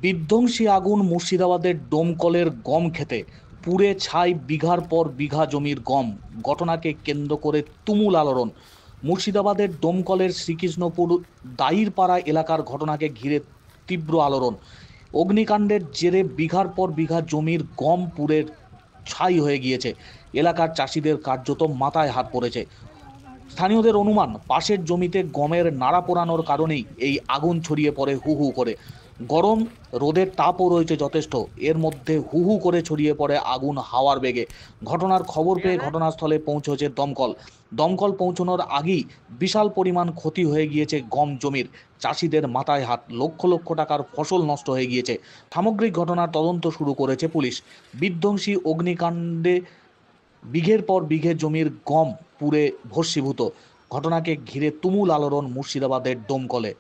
বিধ্বংসী আগুন মুর্শিদাবাদের ডোমকলের গম খেতে, পুড়ে ছাই বিঘার পর বিঘা জমির গম। ঘটনাকে কেন্দ্র করে তুমুল আলোড়ন। মুর্শিদাবাদের ডোমকলের শ্রীকৃষ্ণপুর দাইরপাড়া এলাকার ঘটনাকে ঘিরে তীব্র আলোড়ন। অগ্নিকাণ্ডের জেরে বিঘার পর বিঘা জমির গম পুড়ে ছাই হয়ে গিয়েছে। এলাকার চাষিদের কার্যত মাথায় হাত পড়েছে। স্থানীয়দের অনুমান, পাশের জমিতে গমের নাড়া পোড়ানোর কারণেই এই আগুন ছড়িয়ে পড়ে হু হু করে। গরম রোদের তাপও রয়েছে যথেষ্ট, এর মধ্যে হু হু করে ছড়িয়ে পড়ে আগুন হাওয়ার বেগে। ঘটনার খবর পেয়ে ঘটনাস্থলে পৌঁছেছে দমকল পৌঁছানোর আগেই বিশাল পরিমাণ ক্ষতি হয়ে গিয়েছে গম জমির। চাষিদের মাথায় হাত, লক্ষ লক্ষ টাকার ফসল নষ্ট হয়ে গিয়েছে। সামগ্রিক ঘটনার তদন্ত শুরু করেছে পুলিশ। বিধ্বংসী অগ্নিকাণ্ডে বিঘের পর বিঘে জমির গম পুড়ে ভস্মীভূত। ঘটনাকে ঘিরে তুমুল আলোড়ন মুর্শিদাবাদের ডোমকলে।